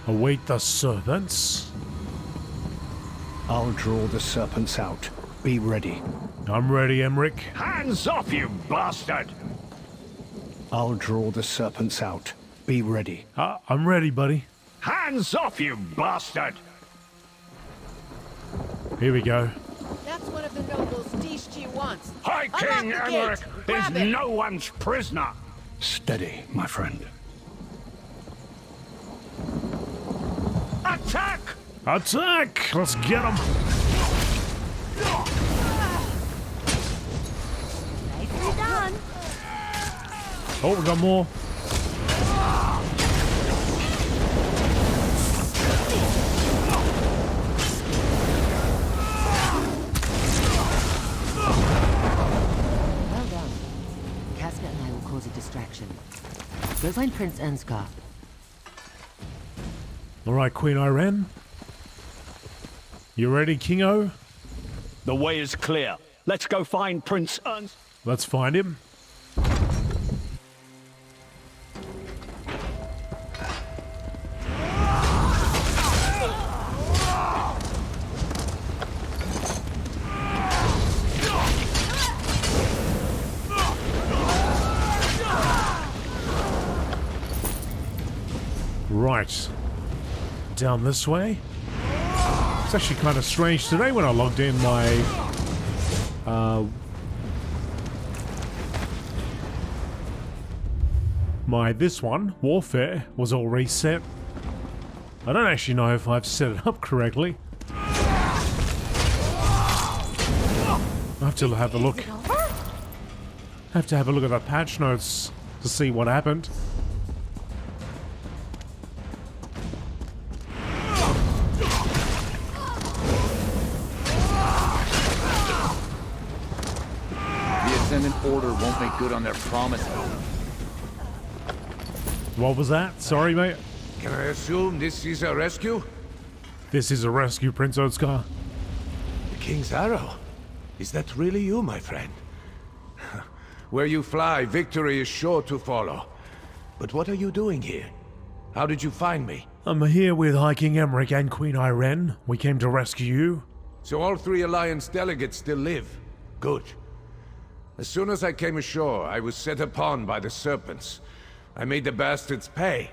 Await the serpents. I'll draw the serpents out. Be ready. I'm ready, Emmerich. Hands off, you bastard! I'll draw the serpents out. Be ready. I'm ready, buddy. Hands off, you bastard! Here we go. That's one of the nobles Dishti wants. High King Emmerich is no one's prisoner! Steady, my friend. Attack! Attack! Let's get him. Nicely done. Oh, we got more. Well done. Casca and I will cause a distraction. Go find Prince Enscar. All right, Queen Irene. You ready, Kingo? The way is clear. Let's go find Prince Ernst. Let's find him. Right. Down this way. It's actually kind of strange today when I logged in my this one, Warfare, was all reset. I don't actually know if I've set it up correctly. I have to have a look. Have to have a look at the patch notes to see what happened. Ascendant Order won't make good on their promises. What was that? Sorry, mate. Can I assume this is a rescue? This is a rescue, Prince Oatscar. The King's Arrow? Is that really you, my friend? Where you fly, victory is sure to follow. But what are you doing here? How did you find me? I'm here with High King Emmerich and Queen Irene. We came to rescue you. So all 3 Alliance delegates still live? Good. As soon as I came ashore, I was set upon by the serpents. I made the bastards pay.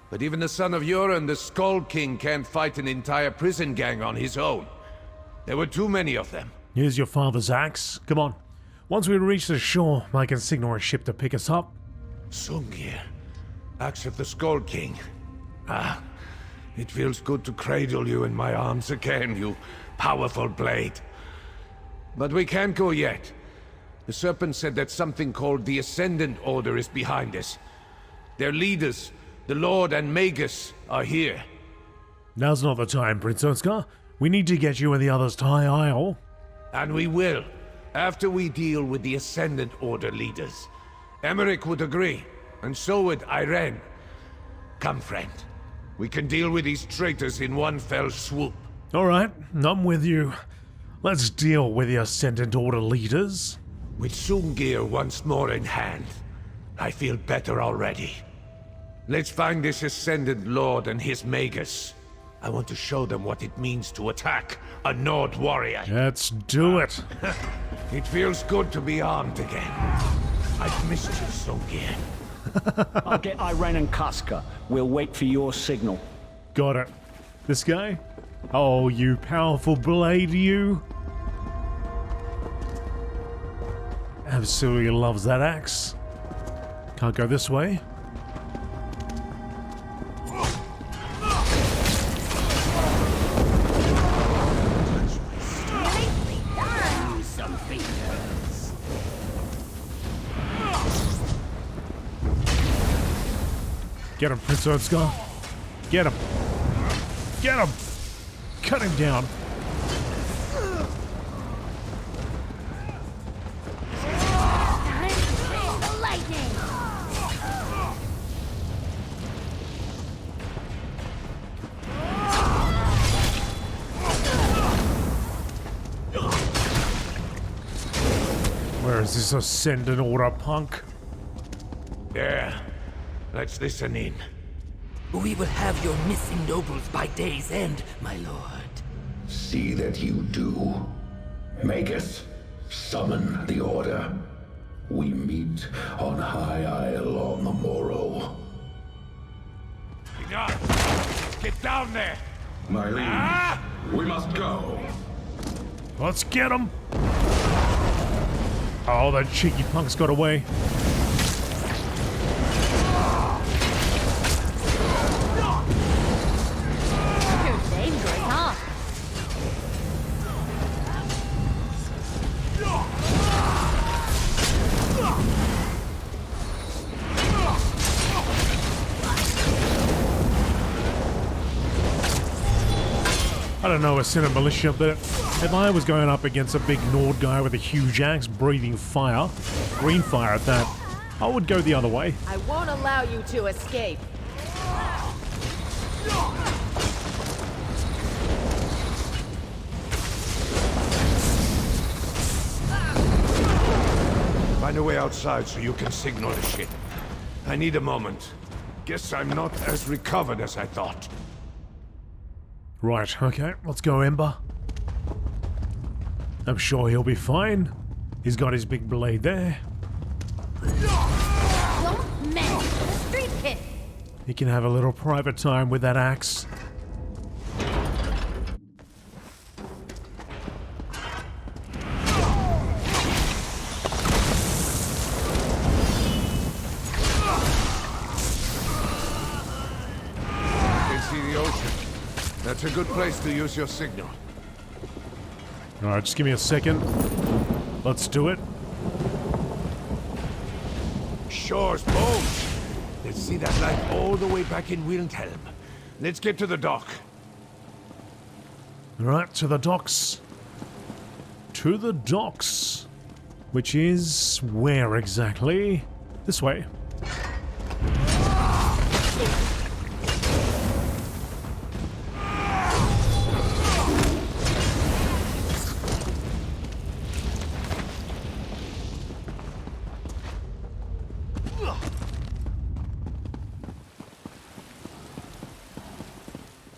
But even the son of Uran, the Skull King, can't fight an entire prison gang on his own. There were too many of them. Here's your father's axe. Come on. Once we reach the shore, I can signal a ship to pick us up. Sungir, axe of the Skull King. Ah, it feels good to cradle you in my arms again, you powerful blade. But we can't go yet. The Serpent said that something called the Ascendant Order is behind us. Their leaders, the Lord and Magus, are here. Now's not the time, Prince Oatscar. We need to get you and the others to High Isle. And we will, after we deal with the Ascendant Order leaders. Emmerich would agree, and so would Irene. Come, friend. We can deal with these traitors in one fell swoop. All right, I'm with you. Let's deal with the Ascendant Order leaders. With Sungir once more in hand, I feel better already. Let's find this Ascendant Lord and his Magus. I want to show them what it means to attack a Nord warrior. Let's do it. It feels good to be armed again. I've missed you, Sungir. I'll get Irene and Casca. We'll wait for your signal. Got it. This guy? Oh, you powerful blade, you. Absolutely loves that axe. Can't go this way. Get him, Prince Oatscar. Get him. Get him. Cut him down. Where is this Ascendant Order punk? Yeah, let's listen in. We will have your missing nobles by day's end, my lord. See that you do. Magus, summon the Order. We meet on High Isle on the morrow. Enough! Get down there! My liege, we must go. Let's get him! Oh, that cheeky punk's got away. You're dangerous, huh? I don't know, a Senate militia, but if I was going up against a big Nord guy with a huge axe breathing fire, green fire at that, I would go the other way. I won't allow you to escape. Find a way outside so you can signal the ship. I need a moment. Guess I'm not as recovered as I thought. Right, okay, let's go, Ember. I'm sure he'll be fine. He's got his big blade there. Don't mess with the street kid. He can have a little private time with that axe. I can see the ocean. That's a good place to use your signal. Alright, just give me a second. Let's do it. Shore's bones. Let's see that light all the way back in Wilhelm. Let's get to the dock. Alright, to the docks. To the docks. Which is where exactly? This way.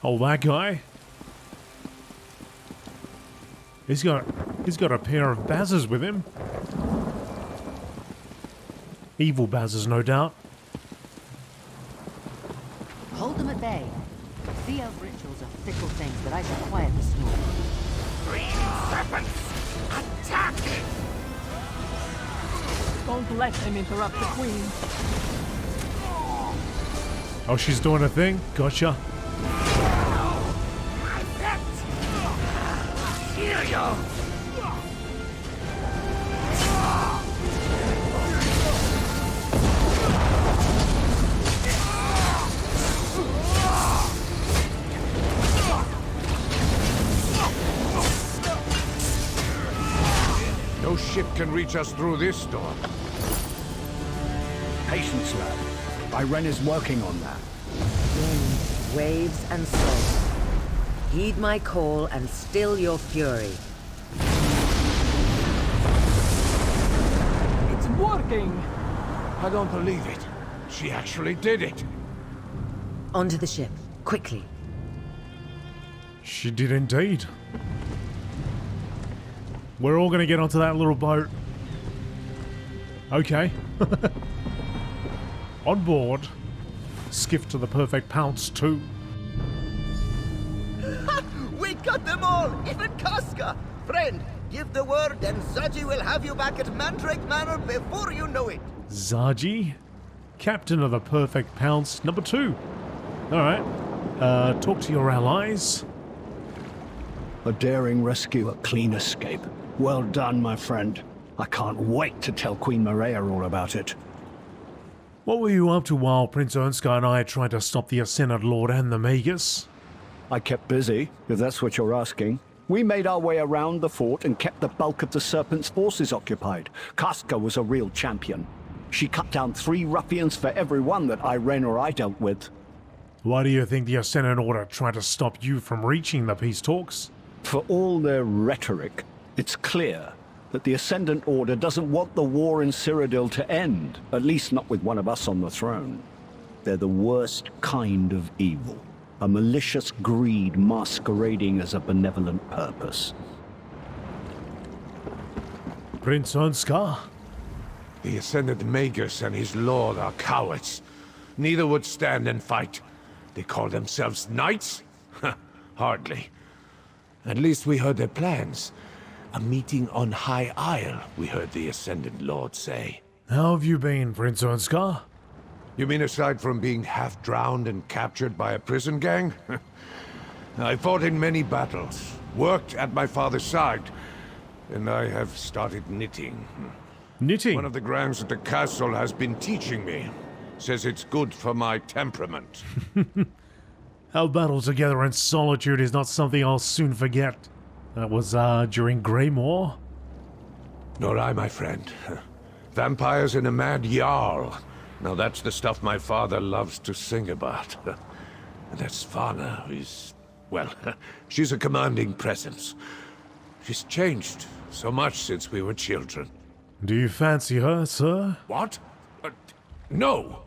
Oh, that guy. He's got a pair of bazzers with him. Evil bazzers, no doubt. Hold them at bay. The elf rituals are fickle things, but I shall quiet the storm. Green serpents! Attack! Don't let them interrupt the queen. Oh, she's doing a thing? Gotcha. My pet! Here you! No ship can reach us through this storm. Patience, lad. Irene is working on that. Winds, waves, and salt. Heed my call and still your fury. It's working! I don't believe it. She actually did it. Onto the ship, quickly. She did indeed. We're all gonna get onto that little boat. Okay. On board. Skiff to the perfect pounce too. We got them all, even Casca! Friend, give the word and Zaji will have you back at Mandrake Manor before you know it. Zaji? Captain of the perfect pounce number 2. Alright. Talk to your allies. A daring rescue, a clean escape. Well done, my friend. I can't wait to tell Queen Maria all about it. What were you up to while Prince Ernska and I tried to stop the Ascended Lord and the Magus? I kept busy, if that's what you're asking. We made our way around the fort and kept the bulk of the Serpent's forces occupied. Casca was a real champion. She cut down 3 ruffians for every one that Irene or I dealt with. Why do you think the Ascended Order tried to stop you from reaching the peace talks? For all their rhetoric, it's clear that the Ascendant Order doesn't want the war in Cyrodiil to end, at least not with one of us on the throne. They're the worst kind of evil. A malicious greed masquerading as a benevolent purpose. Prince Onskar? The Ascended Magus and his lord are cowards. Neither would stand and fight. They call themselves knights? Hardly. At least we heard their plans. A meeting on High Isle, we heard the Ascended Lord say. How have you been, Prince Onskar? You mean aside from being half drowned and captured by a prison gang? I fought in many battles, worked at my father's side, and I have started knitting. Knitting? One of the grands at the castle has been teaching me. Says it's good for my temperament. Our battle together in solitude is not something I'll soon forget. That was, during Greymoor? Nor I, my friend. Vampires and a mad Jarl. Now that's the stuff my father loves to sing about. And that's Svana, who's... well, she's a commanding presence. She's changed so much since we were children. Do you fancy her, sir? What? No!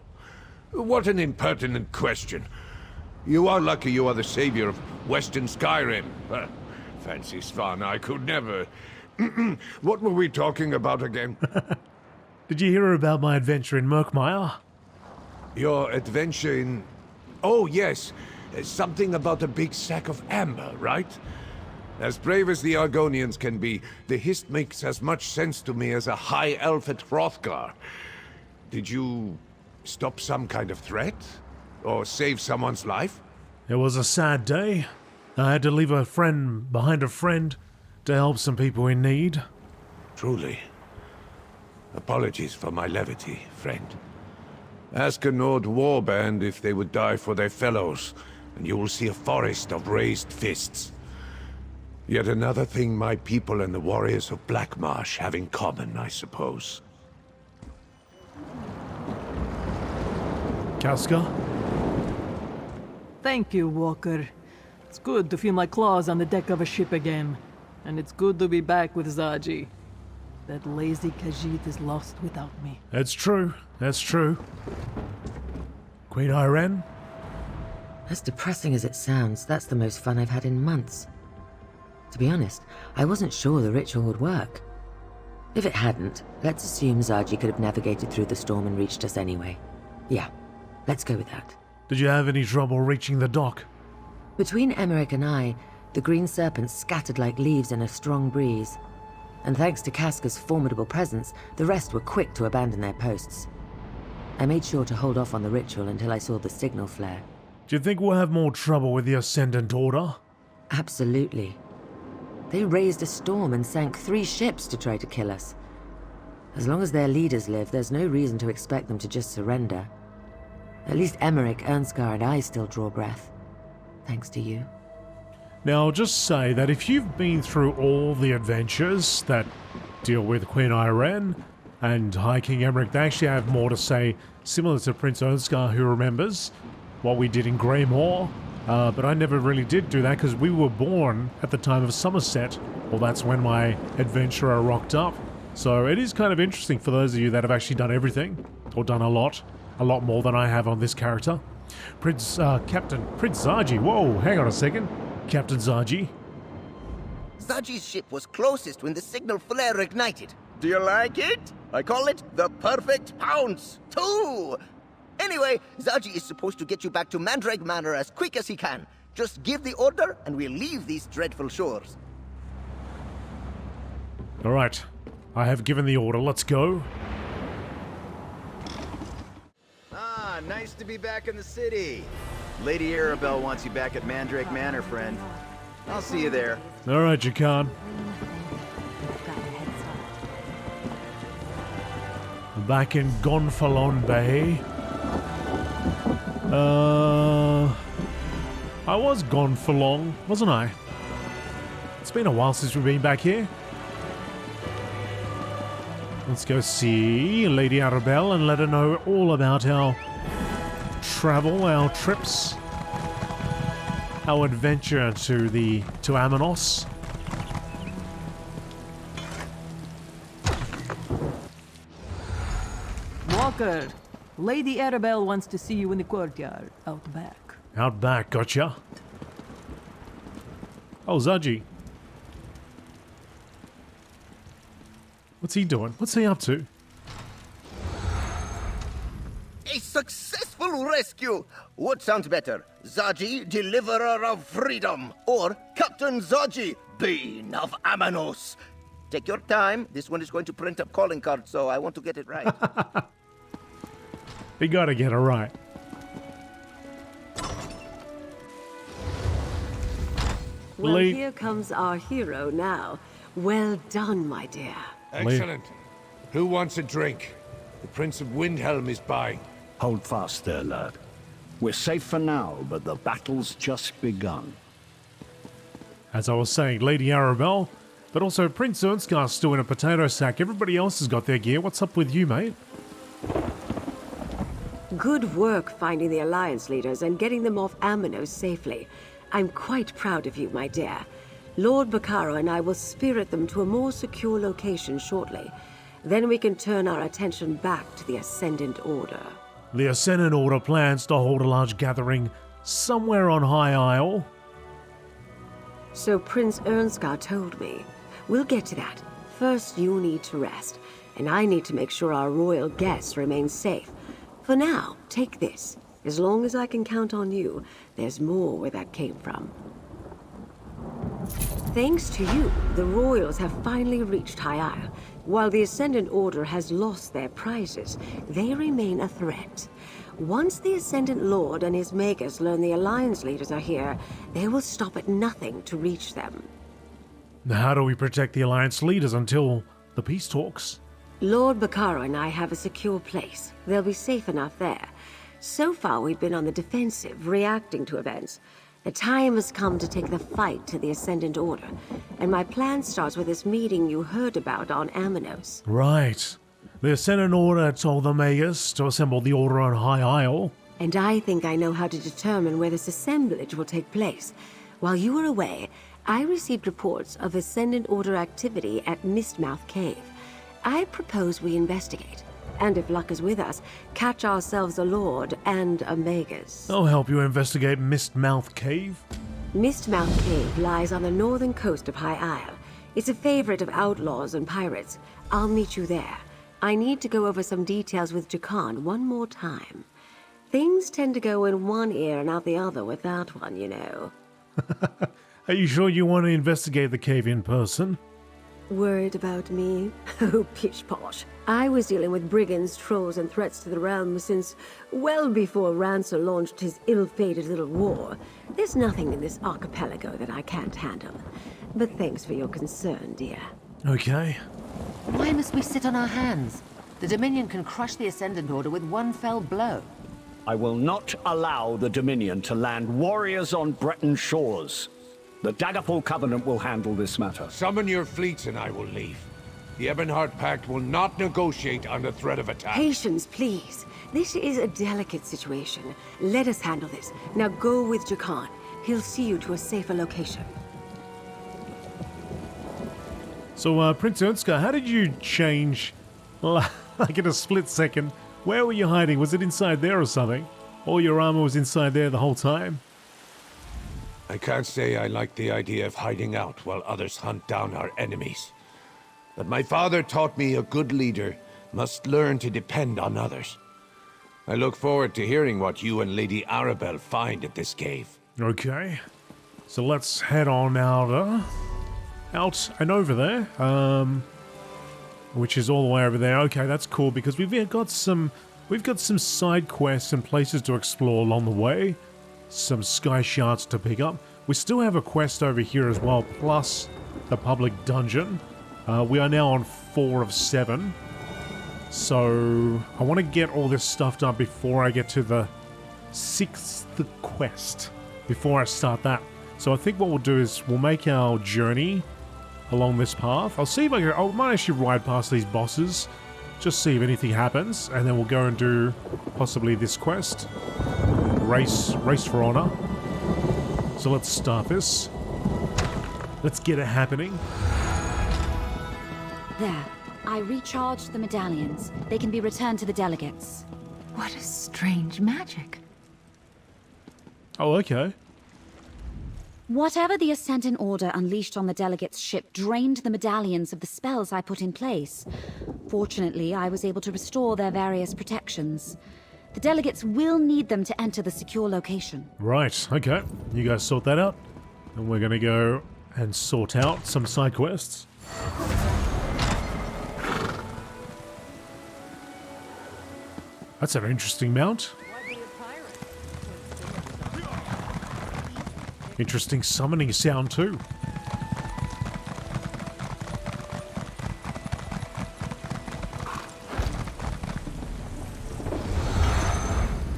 What an impertinent question. You are lucky you are the savior of Western Skyrim. Fancy Svana, I could never... What were we talking about again? Did you hear about my adventure in Murkmire? Your adventure in... Oh, yes. Something about a big sack of amber, right? As brave as the Argonians can be, the Hist makes as much sense to me as a high elf at Hrothgar. Did you stop some kind of threat? Or save someone's life? It was a sad day. I had to leave a friend behind a friend to help some people in need. Truly. Apologies for my levity, friend. Ask a Nord warband if they would die for their fellows, and you will see a forest of raised fists. Yet another thing my people and the warriors of Blackmarsh have in common, I suppose. Casca? Thank you, Walker. It's good to feel my claws on the deck of a ship again. And it's good to be back with Zaji. That lazy Khajiit is lost without me. That's true. That's true. Queen Irene? As depressing as it sounds, that's the most fun I've had in months. To be honest, I wasn't sure the ritual would work. If it hadn't, let's assume Zaji could have navigated through the storm and reached us anyway. Yeah, let's go with that. Did you have any trouble reaching the dock? Between Emmerich and I, the green serpents scattered like leaves in a strong breeze. And thanks to Casca's formidable presence, the rest were quick to abandon their posts. I made sure to hold off on the ritual until I saw the signal flare. Do you think we'll have more trouble with the Ascendant Order? Absolutely. They raised a storm and sank 3 ships to try to kill us. As long as their leaders live, there's no reason to expect them to just surrender. At least Emmerich, Ernskar, and I still draw breath. Thanks to you. Now, I'll just say that if you've been through all the adventures that deal with Queen Irene and High King Emmerich, they actually have more to say, similar to Prince Ernskar, who remembers what we did in Greymoor. But I never really did do that because we were born at the time of Somerset. Well, that's when my adventurer rocked up. So it is kind of interesting for those of you that have actually done everything, or done a lot more than I have on this character. Captain Prince Zaji. Whoa, hang on a second. Captain Zaji. Zaji's ship was closest when the signal flare ignited. Do you like it? I call it the perfect pounce. 2! Anyway, Zaji is supposed to get you back to Mandrake Manor as quick as he can. Just give the order and we'll leave these dreadful shores. Alright, I have given the order. Let's go. Ah, nice to be back in the city. Lady Arabelle wants you back at Mandrake Manor, friend. I'll see you there. Alright, you can. Back in Gonfalon Bay. I was gone for long, wasn't I? It's been a while since we've been back here. Let's go see Lady Arabelle and let her know all about our travel, our trips, our adventure to Amanos. Walker, Lady Arabelle wants to see you in the courtyard, out back. Out back, gotcha. Oh, Zaji. What's he doing? What's he up to? A successful rescue! What sounds better? Zaji, Deliverer of Freedom, or Captain Zaji, Bane of Amanos? Take your time. This one is going to print up calling cards, so I want to get it right. You gotta get it right. Well, here comes our hero now. Well done, my dear. Excellent. Who wants a drink? The Prince of Windhelm is by. Hold fast there, lad. We're safe for now, but the battle's just begun. As I was saying, Lady Arabelle, but also Prince Ernstgar's still in a potato sack. Everybody else has got their gear. What's up with you, mate? Good work finding the Alliance leaders and getting them off Amanos safely. I'm quite proud of you, my dear. Lord Bacaro and I will spirit them to a more secure location shortly. Then we can turn our attention back to the Ascendant Order. The Ascendant Order plans to hold a large gathering somewhere on High Isle. So Prince Ernstgar told me. We'll get to that. First, you need to rest, and I need to make sure our royal guests remain safe. For now, take this. As long as I can count on you, there's more where that came from. Thanks to you, the royals have finally reached High Isle. While the Ascendant Order has lost their prizes, they remain a threat. Once the Ascendant Lord and his Magus learn the Alliance leaders are here, they will stop at nothing to reach them. Now, how do we protect the Alliance leaders until the peace talks? Lord Bacaro and I have a secure place. They'll be safe enough there. So far, we've been on the defensive, reacting to events. The time has come to take the fight to the Ascendant Order, and my plan starts with this meeting you heard about on Amanos. Right. The Ascendant Order told the Magus to assemble the Order on High Isle. And I think I know how to determine where this assemblage will take place. While you were away, I received reports of Ascendant Order activity at Mistmouth Cave. I propose we investigate, and if luck is with us, catch ourselves a Lord and a Magus. I'll help you investigate Mistmouth Cave. Mistmouth Cave lies on the northern coast of High Isle. It's a favorite of outlaws and pirates. I'll meet you there. I need to go over some details with Jakan one more time. Things tend to go in one ear and out the other with that one, you know. Are you sure you want to investigate the cave in person? Worried about me? Oh, pish-posh. I was dealing with brigands, trolls, and threats to the realm since well before Rancer launched his ill-fated little war. There's nothing in this archipelago that I can't handle. But thanks for your concern, dear. Okay. Why must we sit on our hands? The Dominion can crush the Ascendant Order with one fell blow. I will not allow the Dominion to land warriors on Breton shores. The Daggerfall Covenant will handle this matter. Summon your fleets and I will leave. The Ebonheart Pact will not negotiate under threat of attack. Patience, please. This is a delicate situation. Let us handle this. Now go with Jakan. He'll see you to a safer location. So, Prince Ernstgar, how did you change, like in a split second? Where were you hiding? Was it inside there or something? All your armor was inside there the whole time? I can't say I like the idea of hiding out while others hunt down our enemies. But my father taught me a good leader must learn to depend on others. I look forward to hearing what you and Lady Arabelle find at this cave. Okay. So let's head on out and over there. Which is all the way over there. Okay, that's cool because we've got some side quests and places to explore along the way. Some sky shards to pick up. We still have a quest over here as well, plus the public dungeon. We are now on 4 of 7. So I want to get all this stuff done before I get to the 6th quest. Before I start that. So I think what we'll do is we'll make our journey along this path. I'll see if I might actually ride past these bosses. Just see if anything happens. And then we'll go and do possibly this quest. Race for honor. So let's start this. Let's get it happening. There. I recharged the medallions. They can be returned to the delegates. What a strange magic. Oh, okay. Whatever the Ascendant Order unleashed on the delegate's ship drained the medallions of the spells I put in place. Fortunately, I was able to restore their various protections. The delegates will need them to enter the secure location. Right, okay. You guys sort that out. And we're gonna go and sort out some side quests. That's an interesting mount. Interesting summoning sound too.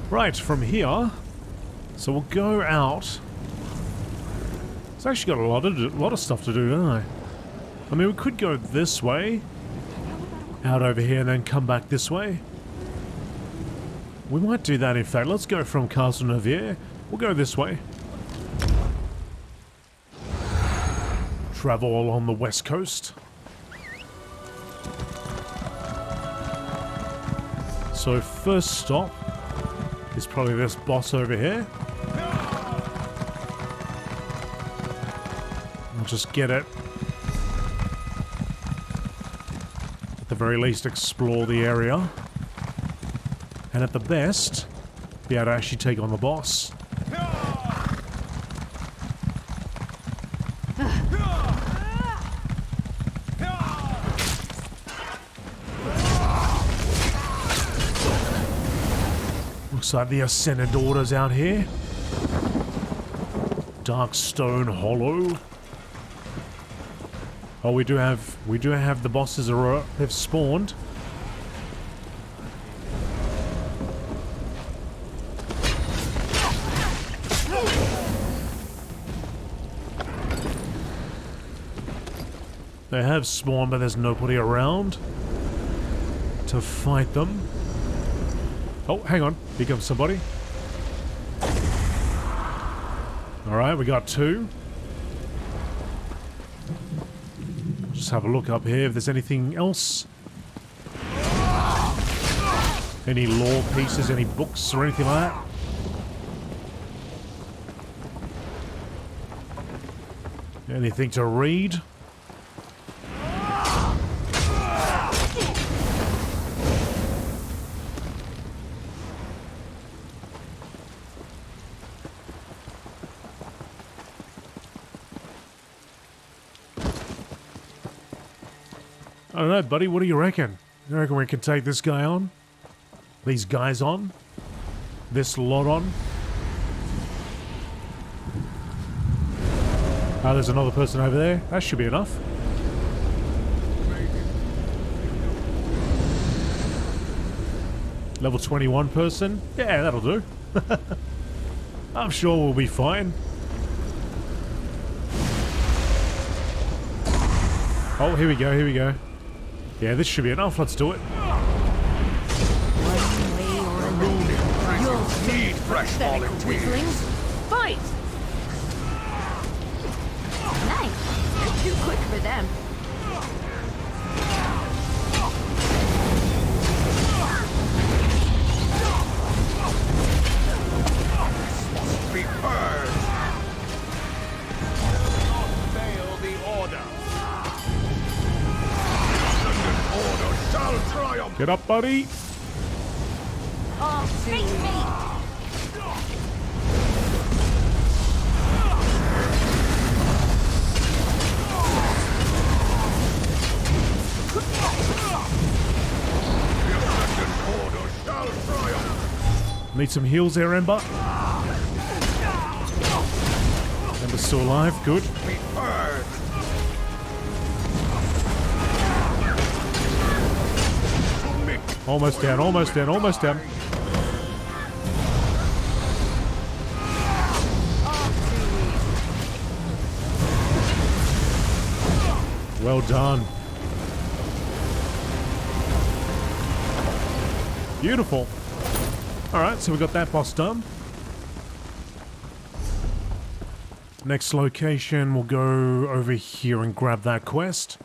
Right, from here, so we'll go out. It's actually got a lot of stuff to do, don't I? I mean, we could go this way, out over here, and then come back this way. We might do that, in fact. Let's go from Castle Navier. We'll go this way. Travel along the west coast. So first stop is probably this boss over here. I'll just get it. At the very least, explore the area. And at the best, be able to actually take on the boss. Looks like the Ascendant Order's out here. Darkstone Hollow. Oh, we do have the bosses have spawned. They have spawned, but there's nobody around to fight them. Oh, hang on. Here comes somebody. Alright, we got two. Just have a look up here if there's anything else. Any lore pieces, any books or anything like that. Anything to read? I don't know, buddy. What do you reckon? You reckon we can take this guy on? These guys on? This lot on? Oh, there's another person over there. That should be enough. Level 21 person? Yeah, that'll do. I'm sure we'll be fine. Oh, here we go, here we go. Yeah, this should be enough. Let's do it. You'll see pathetic twizzlings. Fight! Nice. You're too quick for them. Be purged. Fail the order. Order shall triumph. Get up, buddy. Oh, face me! Need some heals there, Ember. Ember's still alive. Good. Almost down, almost down, almost down. Well done. Beautiful. Alright, so we got that boss done. Next location, we'll go over here and grab that quest.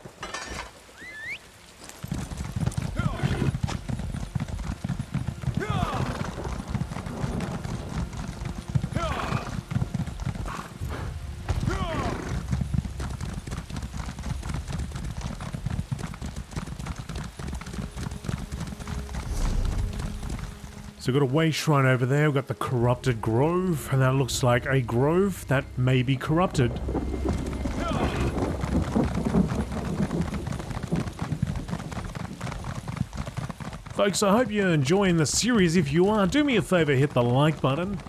So we've got a way shrine over there, we've got the corrupted grove, and that looks like a grove that may be corrupted. Folks, I hope you're enjoying the series. If you are, do me a favor, hit the like button.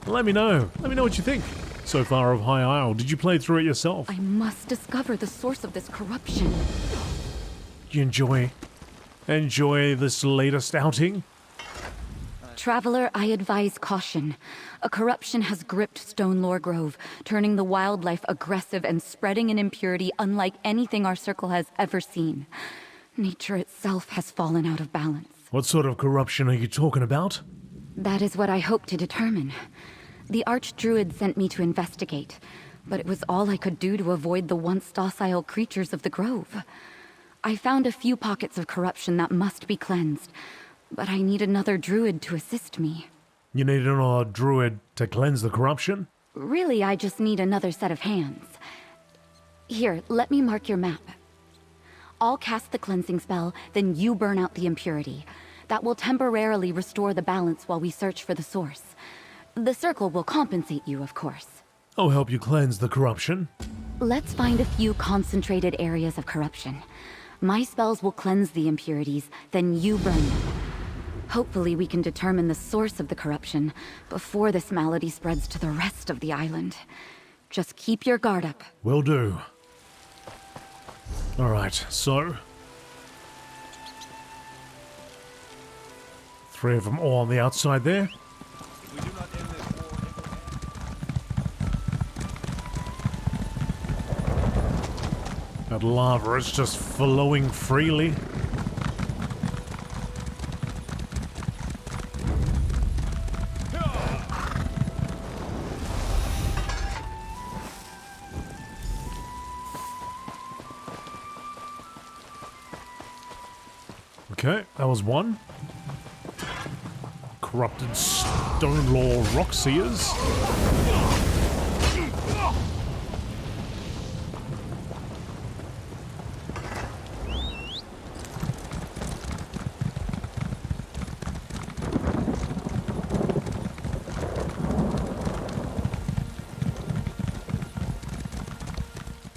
Let me know. Let me know what you think so far of High Isle. Did you play through it yourself? I must discover the source of this corruption. You enjoy this latest outing? Traveler, I advise caution. A corruption has gripped Stonelore Grove, turning the wildlife aggressive and spreading an impurity unlike anything our circle has ever seen. Nature itself has fallen out of balance. What sort of corruption are you talking about? That is what I hope to determine. The archdruid sent me to investigate, but it was all I could do to avoid the once docile creatures of the grove. I found a few pockets of corruption that must be cleansed, but I need another druid to assist me. You need another druid to cleanse the corruption? Really, I just need another set of hands. Here, let me mark your map. I'll cast the cleansing spell, then you burn out the impurity. That will temporarily restore the balance while we search for the source. The circle will compensate you, of course. I'll help you cleanse the corruption. Let's find a few concentrated areas of corruption. My spells will cleanse the impurities, then you burn them. Hopefully we can determine the source of the corruption before this malady spreads to the rest of the island. Just keep your guard up. Will do. Alright, so... 3 of them all on the outside there. That lava is just flowing freely. Okay, that was one. Corrupted Stonelore Rockseers.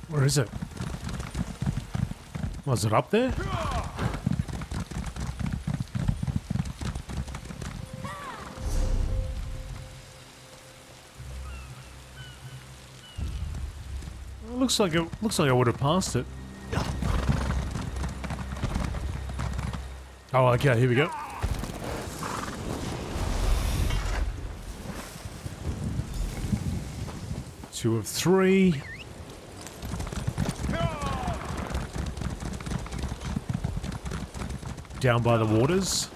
Where is it? Was it up there? Looks like I would have passed it. Oh, okay, here we go. Two of 3. Down by the waters.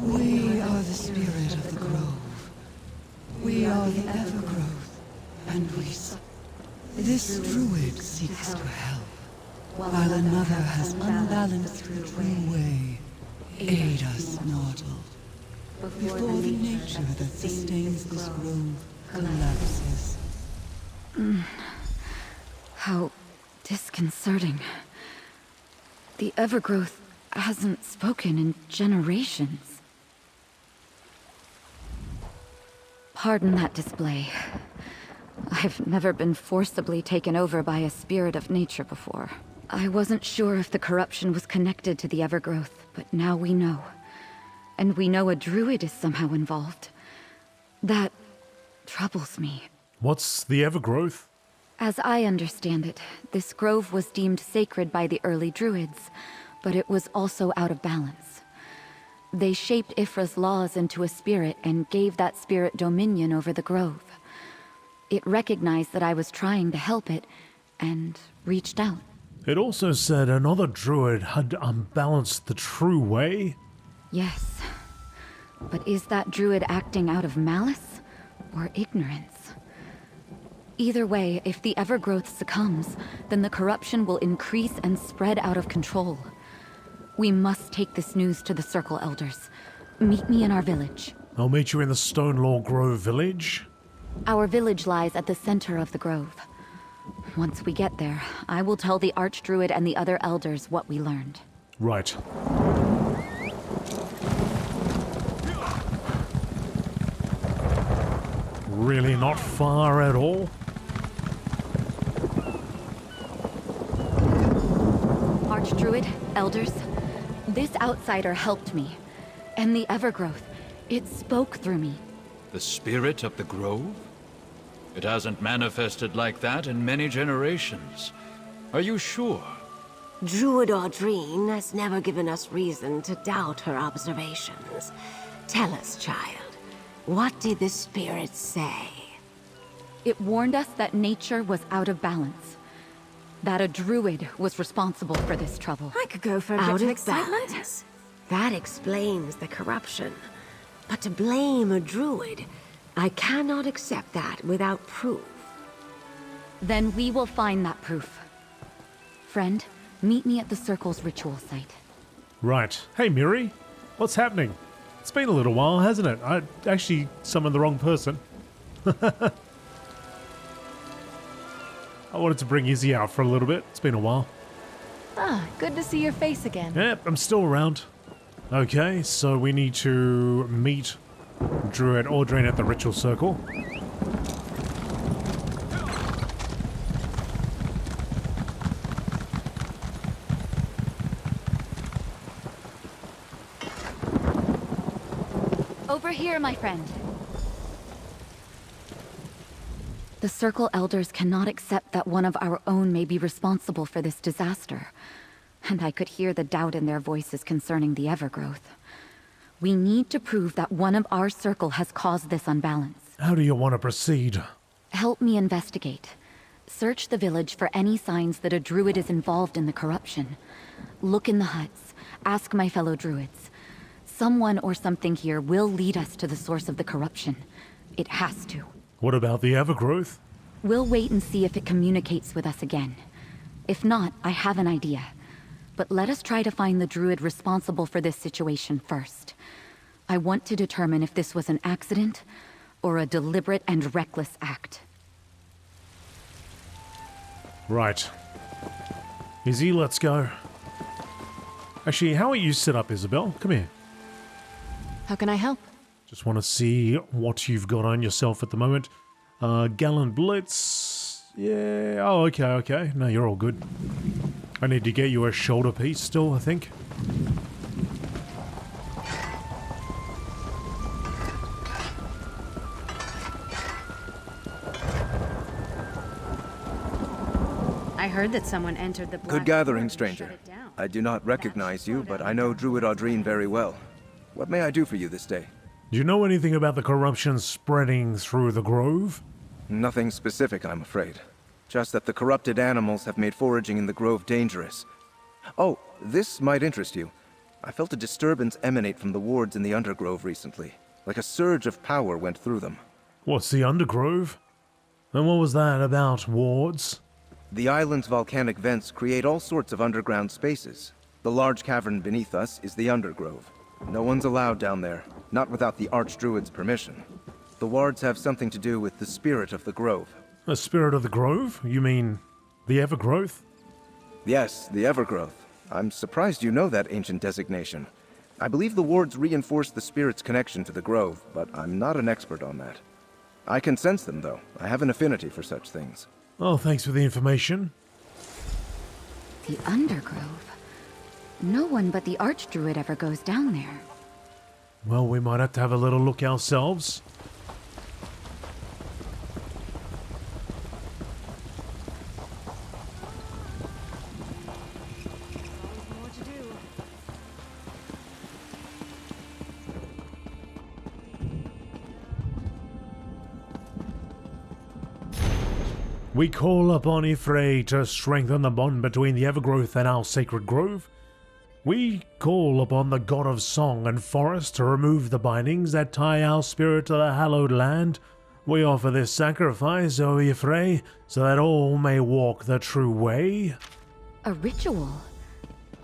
We are the spirit of the grove. We are the Evergrowth, and this druid seeks to help, while another has unbalanced the true way. Aid us, mortal, before the nature that sustains this grove collapses. How disconcerting. The Evergrowth hasn't spoken in generations. Pardon that display. I've never been forcibly taken over by a spirit of nature before. I wasn't sure if the corruption was connected to the Evergrowth, but now we know. And we know a druid is somehow involved. That troubles me. What's the Evergrowth? As I understand it, this grove was deemed sacred by the early druids, but it was also out of balance. They shaped Ifra's laws into a spirit and gave that spirit dominion over the grove. It recognized that I was trying to help it, and reached out. It also said another druid had unbalanced the true way. Yes. But is that druid acting out of malice, or ignorance? Either way, if the Evergrowth succumbs, then the corruption will increase and spread out of control. We must take this news to the Circle Elders. Meet me in our village. I'll meet you in the Stonelore Grove village. Our village lies at the center of the grove. Once we get there, I will tell the archdruid and the other elders what we learned. Right. Really not far at all. Archdruid, elders, this outsider helped me. And the Evergrowth, it spoke through me. The spirit of the grove? It hasn't manifested like that in many generations. Are you sure? Druid Audrine has never given us reason to doubt her observations. Tell us, child, what did the spirit say? It warned us that nature was out of balance. That a druid was responsible for this trouble. I could go for a bit of excitement. That explains the corruption. But to blame a druid, I cannot accept that without proof. Then we will find that proof. Friend, meet me at the Circle's ritual site. Right. Hey, Miri. What's happening? It's been a little while, hasn't it? I actually summoned the wrong person. I wanted to bring Izzy out for a little bit. It's been a while. Ah, good to see your face again. Yep, I'm still around. Okay, so we need to meet Druid Audrine at the ritual circle. Over here, my friend. The Circle Elders cannot accept that one of our own may be responsible for this disaster. And I could hear the doubt in their voices concerning the Evergrowth. We need to prove that one of our circle has caused this unbalance. How do you want to proceed? Help me investigate. Search the village for any signs that a druid is involved in the corruption. Look in the huts. Ask my fellow druids. Someone or something here will lead us to the source of the corruption. It has to. What about the Evergrowth? We'll wait and see if it communicates with us again. If not, I have an idea. But let us try to find the druid responsible for this situation first. I want to determine if this was an accident or a deliberate and reckless act. Right. Izzy, let's go. Actually, how are you set up, Isabel? Come here. How can I help? Just want to see what you've got on yourself at the moment. Gallant Blitz. Yeah. Oh, okay. No, you're all good. I need to get you a shoulder piece still, I think. I heard that someone entered the Black Good gathering, Forest and stranger. shut it down. I do not recognize you, but I know Druid Audrine very well. What may I do for you this day? Do you know anything about the corruption spreading through the grove? Nothing specific, I'm afraid. Just that the corrupted animals have made foraging in the grove dangerous. Oh, this might interest you. I felt a disturbance emanate from the wards in the Undergrove recently. Like a surge of power went through them. What's the Undergrove? And what was that about wards? The island's volcanic vents create all sorts of underground spaces. The large cavern beneath us is the Undergrove. No one's allowed down there, not without the Archdruid's permission. The wards have something to do with the spirit of the grove. The spirit of the grove? You mean the Evergrowth? Yes, the Evergrowth. I'm surprised you know that ancient designation. I believe the wards reinforce the spirit's connection to the grove, but I'm not an expert on that. I can sense them, though. I have an affinity for such things. Oh, thanks for the information. The Undergrove? No one but the Archdruid ever goes down there. Well, we might have to have a little look ourselves. We call upon Ifrei to strengthen the bond between the Evergrowth and our sacred grove. We call upon the god of song and forest to remove the bindings that tie our spirit to the hallowed land. We offer this sacrifice, O Ifrei, so that all may walk the true way. A ritual?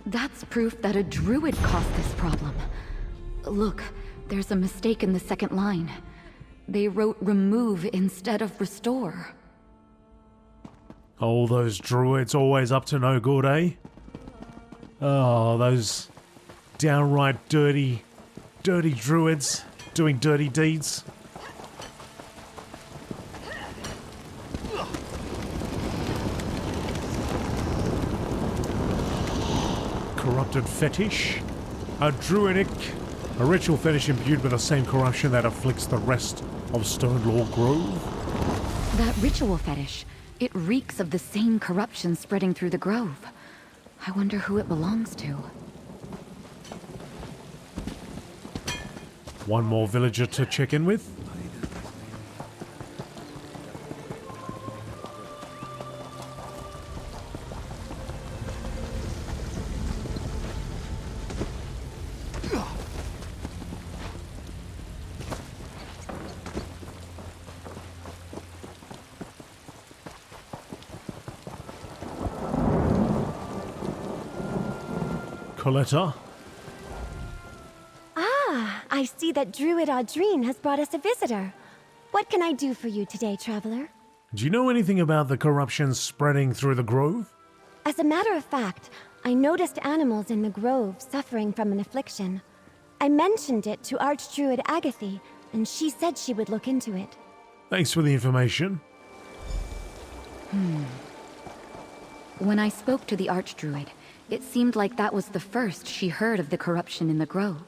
That's proof that a druid caused this problem. Look, there's a mistake in the second line. They wrote remove instead of restore. Oh, those druids always up to no good, eh? Oh, those downright dirty druids doing dirty deeds. Corrupted fetish. A ritual fetish imbued with the same corruption that afflicts the rest of Stonelaw Grove. That ritual fetish, it reeks of the same corruption spreading through the grove. I wonder who it belongs to. One more villager to check in with. Coletta. Ah, I see that Druid Audrine has brought us a visitor. What can I do for you today, traveler? Do you know anything about the corruption spreading through the grove? As a matter of fact, I noticed animals in the grove suffering from an affliction. I mentioned it to Archdruid Agathy, and she said she would look into it. Thanks for the information. When I spoke to the Archdruid, it seemed like that was the first she heard of the corruption in the grove.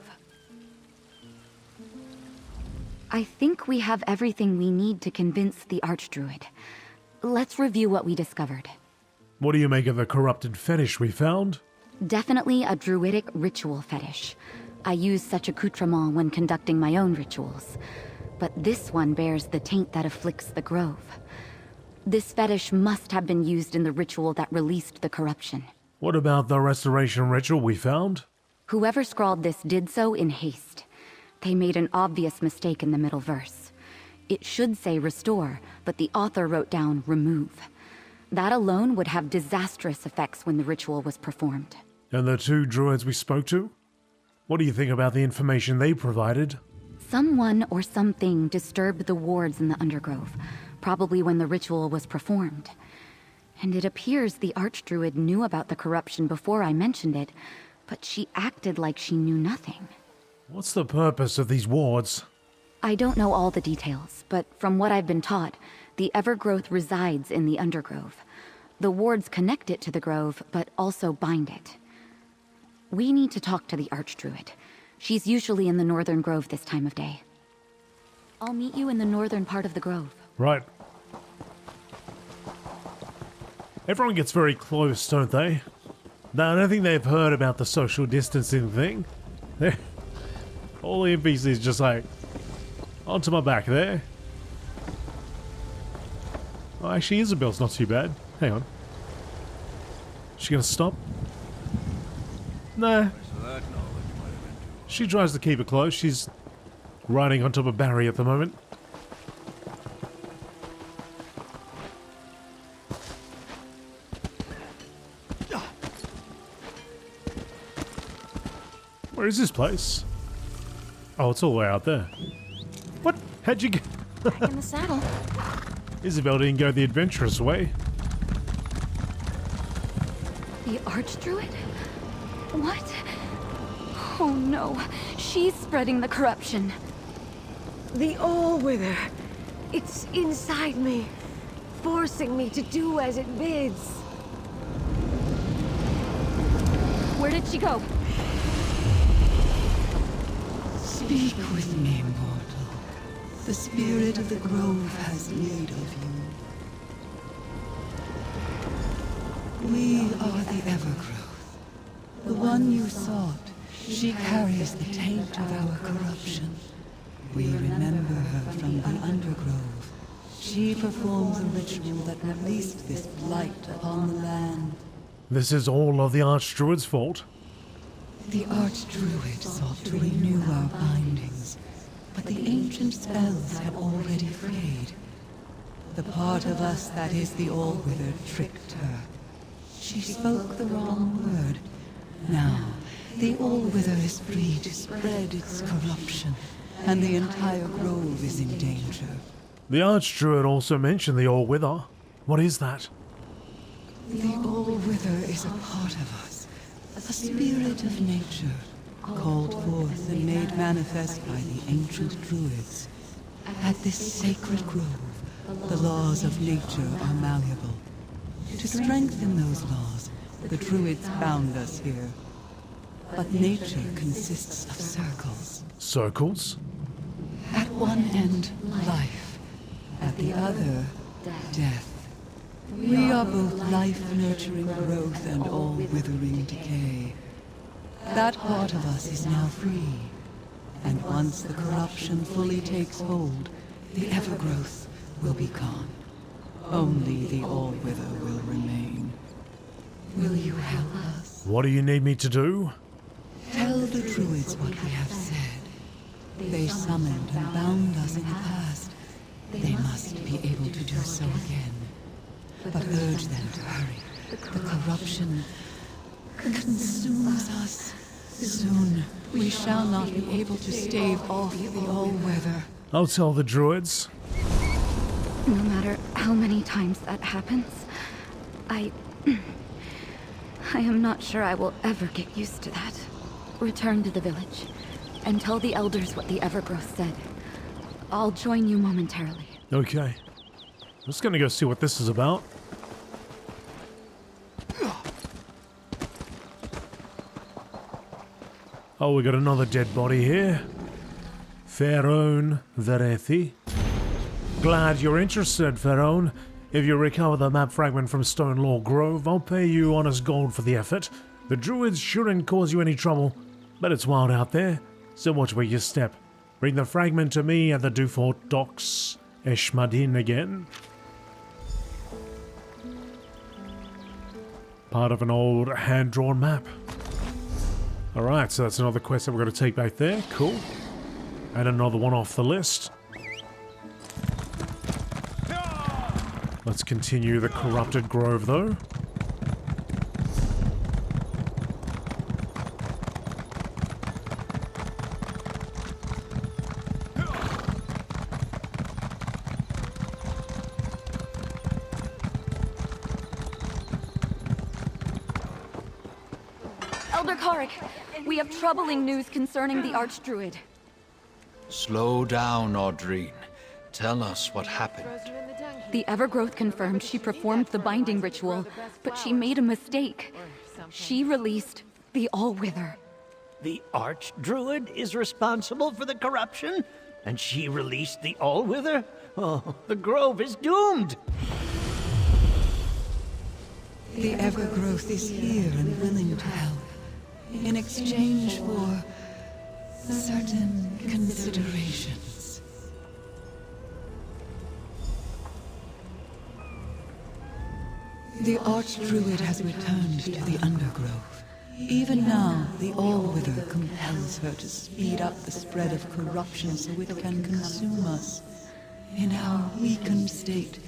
I think we have everything we need to convince the Archdruid. Let's review what we discovered. What do you make of the corrupted fetish we found? Definitely a druidic ritual fetish. I use such accoutrement when conducting my own rituals. But this one bears the taint that afflicts the grove. This fetish must have been used in the ritual that released the corruption. What about the restoration ritual we found? Whoever scrawled this did so in haste. They made an obvious mistake in the middle verse. It should say restore, but the author wrote down remove. That alone would have disastrous effects when the ritual was performed. And the two druids we spoke to? What do you think about the information they provided? Someone or something disturbed the wards in the Undergrove, probably when the ritual was performed. And it appears the Archdruid knew about the corruption before I mentioned it, but she acted like she knew nothing. What's the purpose of these wards? I don't know all the details, but from what I've been taught, the Evergrowth resides in the Undergrove. The wards connect it to the grove, but also bind it. We need to talk to the Archdruid. She's usually in the Northern Grove this time of day. I'll meet you in the northern part of the grove. Right. Everyone gets very close, don't they? Now, I don't think they've heard about the social distancing thing. All the NPCs just like, onto my back there. Oh, actually, Isabelle's not too bad. Hang on. She gonna stop? Nah. She tries to keep it close. She's riding on top of Barry at the moment. Where is this place? Oh, it's all the way out there. What? How'd you get... Back in the saddle. Isabelle didn't go the adventurous way. The Archdruid? What? Oh no, she's spreading the corruption. The All-Wither. It's inside me, forcing me to do as it bids. Where did she go? Speak with me, mortal. The spirit of the grove has need of you. We are the Evergrowth. The one you sought. She carries the taint of our corruption. We remember her from the Undergrove. She performed the ritual that released this blight upon the land. This is all of the Archdruid's fault. The Archdruid sought to renew our bindings, but the ancient spells had already frayed. The part of us that is the All-Wither tricked her. She spoke the wrong word. Now, the All-Wither is free to spread its corruption, and the entire grove is in danger. The Archdruid also mentioned the All-Wither. What is that? The All-Wither is a part of us, a spirit of nature, called forth and made manifest by the ancient druids. At this sacred grove, the laws of nature are malleable. To strengthen those laws, the druids bound us here. But nature consists of circles. Circles? At one end, life. At the other, death. We are both life-nurturing growth and all-withering decay. That part of us is now free. And once the corruption fully takes hold, the Evergrowth will be gone. Only the All-Wither will remain. Will you help us? What do you need me to do? Tell the druids what we have said. They summoned and bound us in the past. They must be able to do so again. But urge them to hurry. The corruption consumes us. Soon, we shall not be able to stave off the All-Weather. I'll tell the druids. No matter how many times that happens, I am not sure I will ever get used to that. Return to the village, and tell the elders what the Evergrowth said. I'll join you momentarily. Okay. I'm just gonna go see what this is about. Oh, we got another dead body here. Pharaon Verethi. Glad you're interested, Pharaon. If you recover the map fragment from Stonelaw Grove, I'll pay you honest gold for the effort. The druids shouldn't cause you any trouble, but it's wild out there, so watch where you step. Bring the fragment to me at the Dufort Docks, Eshmadin again. Part of an old hand-drawn map. Alright, so that's another quest that we're going to take back there. Cool. And another one off the list. Let's continue the corrupted grove, though. Elder Karik, we have troubling news concerning the archdruid. Slow down, Audrine. Tell us what happened. The Evergrowth confirmed she performed the binding ritual, but she made a mistake. She released the All-Wither. The archdruid is responsible for the corruption? And she released the All-Wither? Oh, the grove is doomed! The Evergrowth is here and willing to help. In exchange for certain considerations. The archdruid has returned to the Undergrove. Even now, the All-Wither compels her to speed up the spread of corruption so it can consume us. In our weakened state,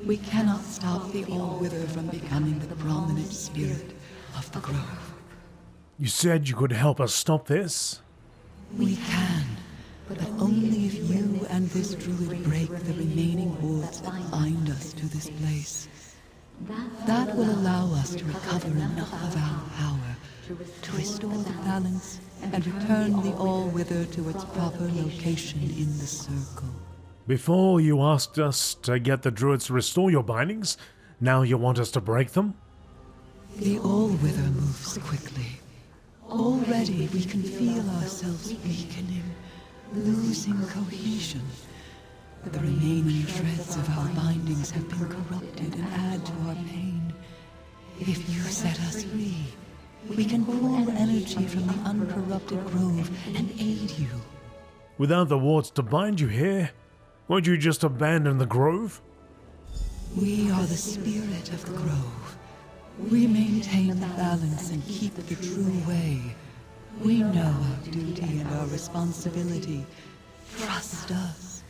we cannot stop the All-Wither from becoming the prominent spirit of the Grove. You said you could help us stop this? We can, but only if you and this druid break the remaining wards that bind us to this place. That will allow us to recover enough of our power to restore the balance and return the All-Wither to its proper location in the circle. Before you asked us to get the druids to restore your bindings, now you want us to break them? The All-Wither moves quickly. Already we can feel ourselves weakening, losing cohesion. The remaining shreds of our bindings have been corrupted and add to our pain. If you set us free, we can pull energy from the uncorrupted grove and aid you. Without the wards to bind you here, won't you just abandon the grove? We are the spirit of the grove. We maintain the balance and keep the true way. We know our duty and our responsibility. Trust us.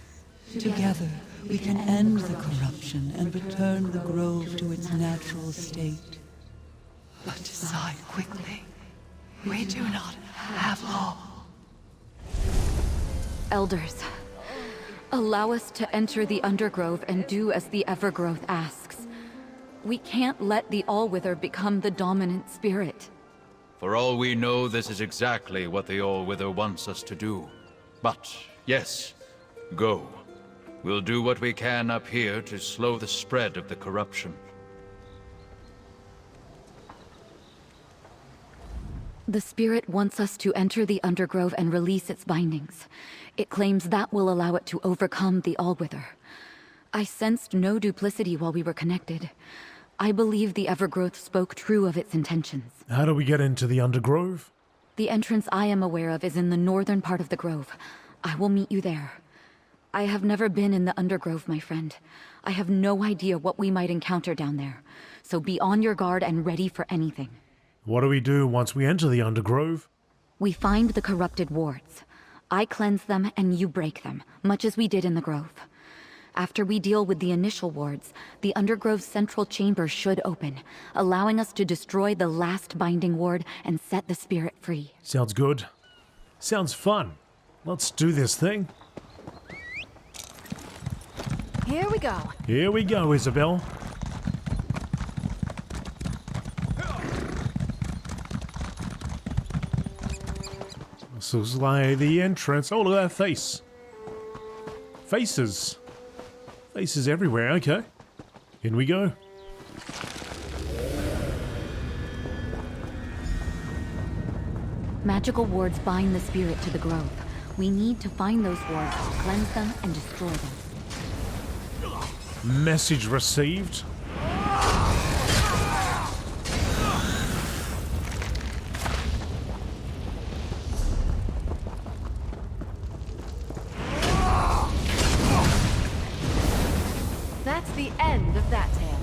Together, we can end the corruption and return the grove to its natural state. But decide quickly. We do not have long. Elders, allow us to enter the Undergrove and do as the Evergrowth asks. We can't let the Allwither become the dominant spirit. For all we know, this is exactly what the Allwither wants us to do. But, yes, go. We'll do what we can up here to slow the spread of the corruption. The spirit wants us to enter the Undergrove and release its bindings. It claims that will allow it to overcome the Allwither. I sensed no duplicity while we were connected. I believe the Evergrowth spoke true of its intentions. How do we get into the Undergrove? The entrance I am aware of is in the northern part of the grove. I will meet you there. I have never been in the Undergrove, my friend. I have no idea what we might encounter down there. So be on your guard and ready for anything. What do we do once we enter the Undergrove? We find the corrupted wards. I cleanse them and you break them, much as we did in the grove. After we deal with the initial wards, the Undergrove's central chamber should open, allowing us to destroy the last binding ward and set the spirit free. Sounds good. Sounds fun. Let's do this thing. Here we go. Here we go, Isabelle. This is like the entrance. Oh, look at that face. Faces. Faces everywhere, okay. In we go. Magical wards bind the spirit to the grove. We need to find those wards, cleanse them, and destroy them. Message received. That's the end of that tale.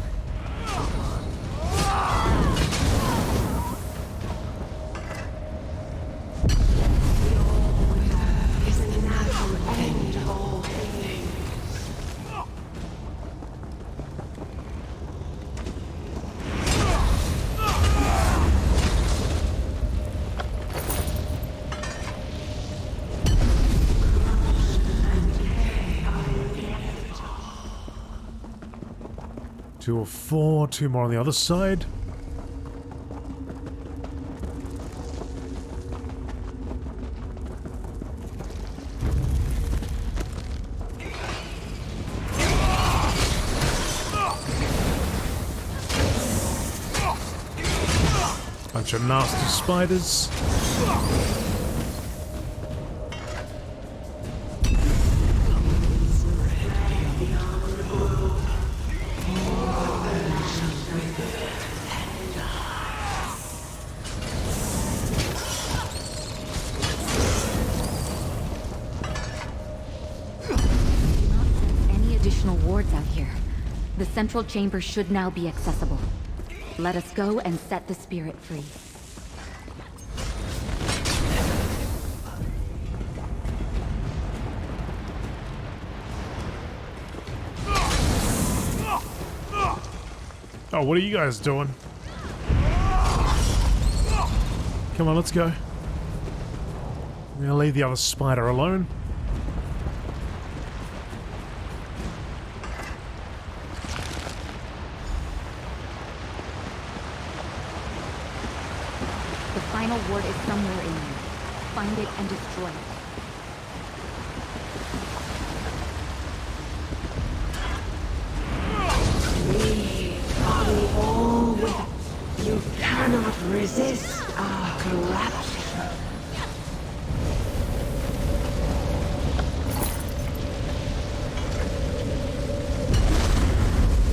Is the natural end of all things. Two or four, two more on the other side. Bunch of nasty spiders. Wards out here. The central chamber should now be accessible. Let us go and set the spirit free. Oh, what are you guys doing? Come on, let's go. I'm gonna leave the other spider alone. The final ward is somewhere in here. Find it and destroy it. We are the Allwither. You cannot resist our corruption.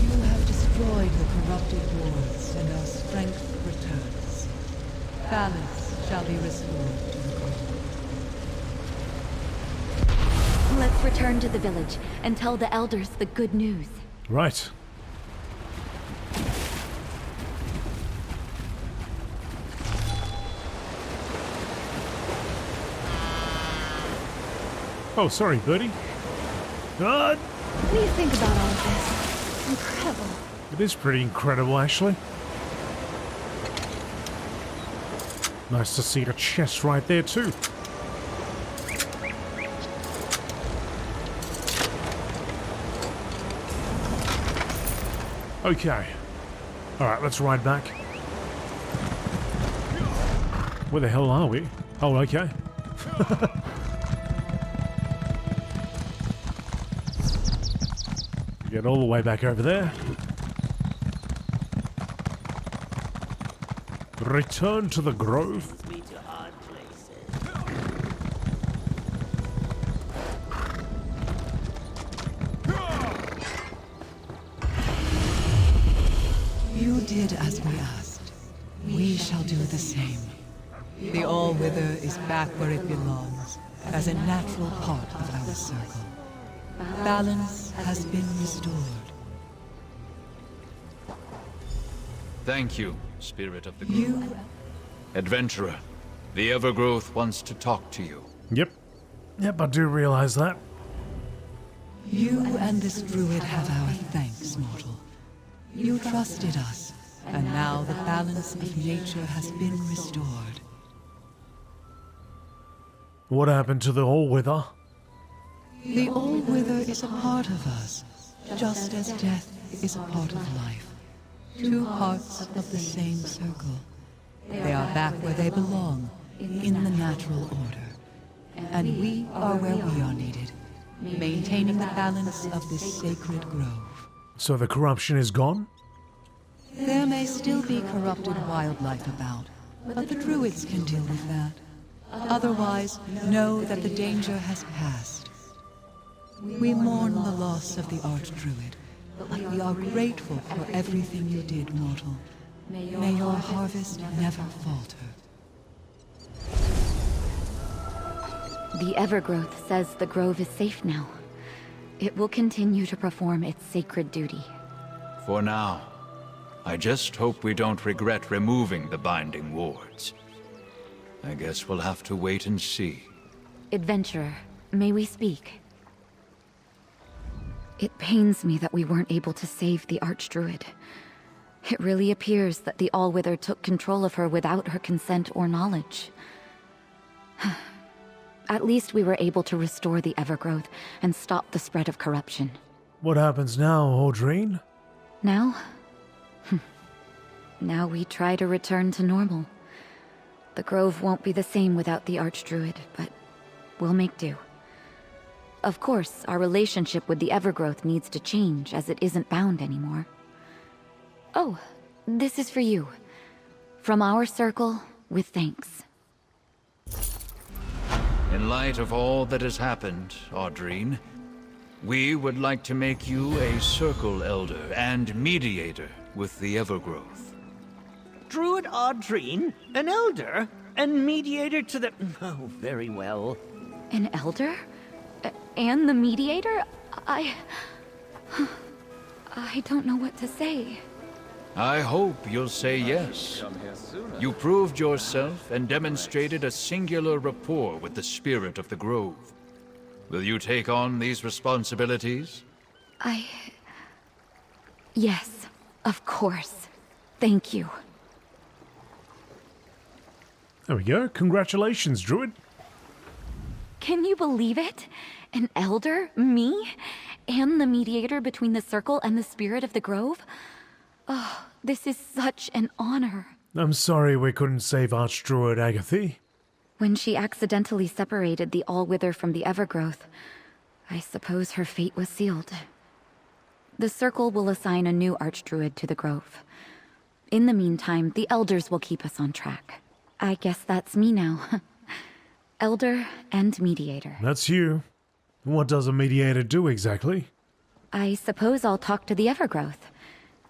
You have destroyed the corrupted wards, and our strength returns. Balance shall be restored to the grove. Let's return to the village and tell the elders the good news. Right. Oh, sorry, Birdie. What do you think about all of this? Incredible. It is pretty incredible, actually. Nice to see the chest right there, too. Okay. Alright, let's ride back. Where the hell are we? Oh, okay. Get all the way back over there. Return to the grove. You did as we asked. We shall do the same. The All-Wither is back where it belongs, as a natural part of our circle. Balance has been restored. Thank you, Spirit of the Grove. Adventurer, the Evergrowth wants to talk to you. Yep. Yep, I do realize that. You and this druid have our thanks, mortal. You trusted us, and now the balance of nature has been restored. What happened to the All-Wither? The All-Wither is a part of us, just as death is a part of life. Two parts of the same circle. They are back where they belong, in the natural order. And we are where we are needed, maintaining the balance of this sacred grove. So the corruption is gone? There may still be corrupted wildlife about, but the druids can deal with that. Otherwise, know that the danger has passed. We mourn the loss of the archdruid, but we are grateful for everything you did, mortal. May your harvest never falter. The Evergrowth says the grove is safe now. It will continue to perform its sacred duty. For now, I just hope we don't regret removing the binding wards. I guess we'll have to wait and see. Adventurer, may we speak? It pains me that we weren't able to save the archdruid. It really appears that the All-Wither took control of her without her consent or knowledge. At least we were able to restore the Evergrowth and stop the spread of corruption. What happens now, Audrine? Now? Now we try to return to normal. The grove won't be the same without the archdruid, but we'll make do. Of course, our relationship with the Evergrowth needs to change, as it isn't bound anymore. Oh, this is for you. From our circle, with thanks. In light of all that has happened, Audrine, we would like to make you a Circle Elder and Mediator with the Evergrowth. Druid Audrine, an elder, and mediator to the... Oh, very well. An elder? And the mediator? I don't know what to say. I hope you'll say yes. You proved yourself and demonstrated a singular rapport with the spirit of the grove. Will you take on these responsibilities? Yes, of course. Thank you. There we go. Congratulations, Druid. Can you believe it? An elder? Me? And the mediator between the circle and the spirit of the grove? Oh, this is such an honor. I'm sorry we couldn't save Archdruid Agathy. When she accidentally separated the All-Wither from the Evergrowth, I suppose her fate was sealed. The circle will assign a new archdruid to the grove. In the meantime, the elders will keep us on track. I guess that's me now. Elder and mediator. That's you. What does a mediator do exactly? I suppose I'll talk to the Evergrowth.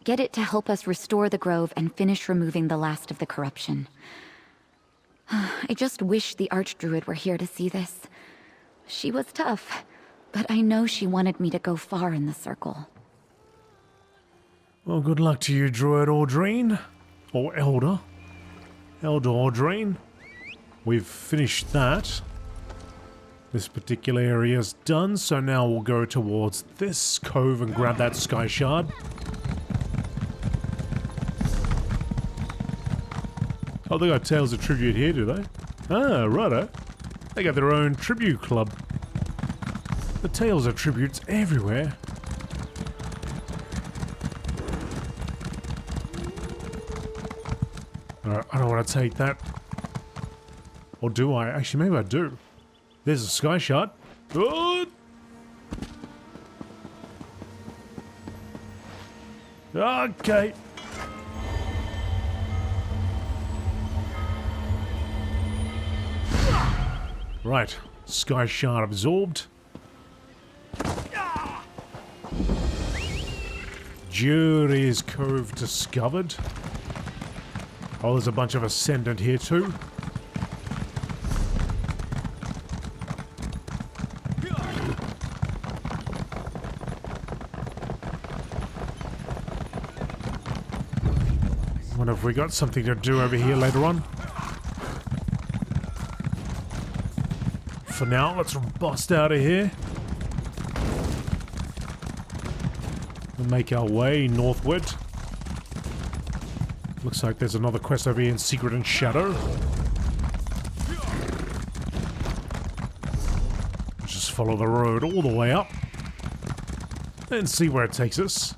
Get it to help us restore the grove and finish removing the last of the corruption. I just wish the archdruid were here to see this. She was tough, but I know she wanted me to go far in the circle. Well, good luck to you, Druid Audrine. Or Elder. Elder Audrine. We've finished that. This particular area's done, so now we'll go towards this cove and grab that sky shard. Oh, they got Tales of Tribute here, do they? Ah, righto. They got their own tribute club. The Tales of Tributes everywhere. Alright, I don't want to take that. Or do I? Actually, maybe I do. There's a sky shot. Oh! Okay. Right. Sky shard absorbed. Jury's Cove discovered. Oh, there's a bunch of Ascendant here too. Wonder if we got something to do over here later on. For now, let's bust out of here. We'll make our way northward. Looks like there's another quest over here in Secret and Shadow. Just follow the road all the way up and see where it takes us.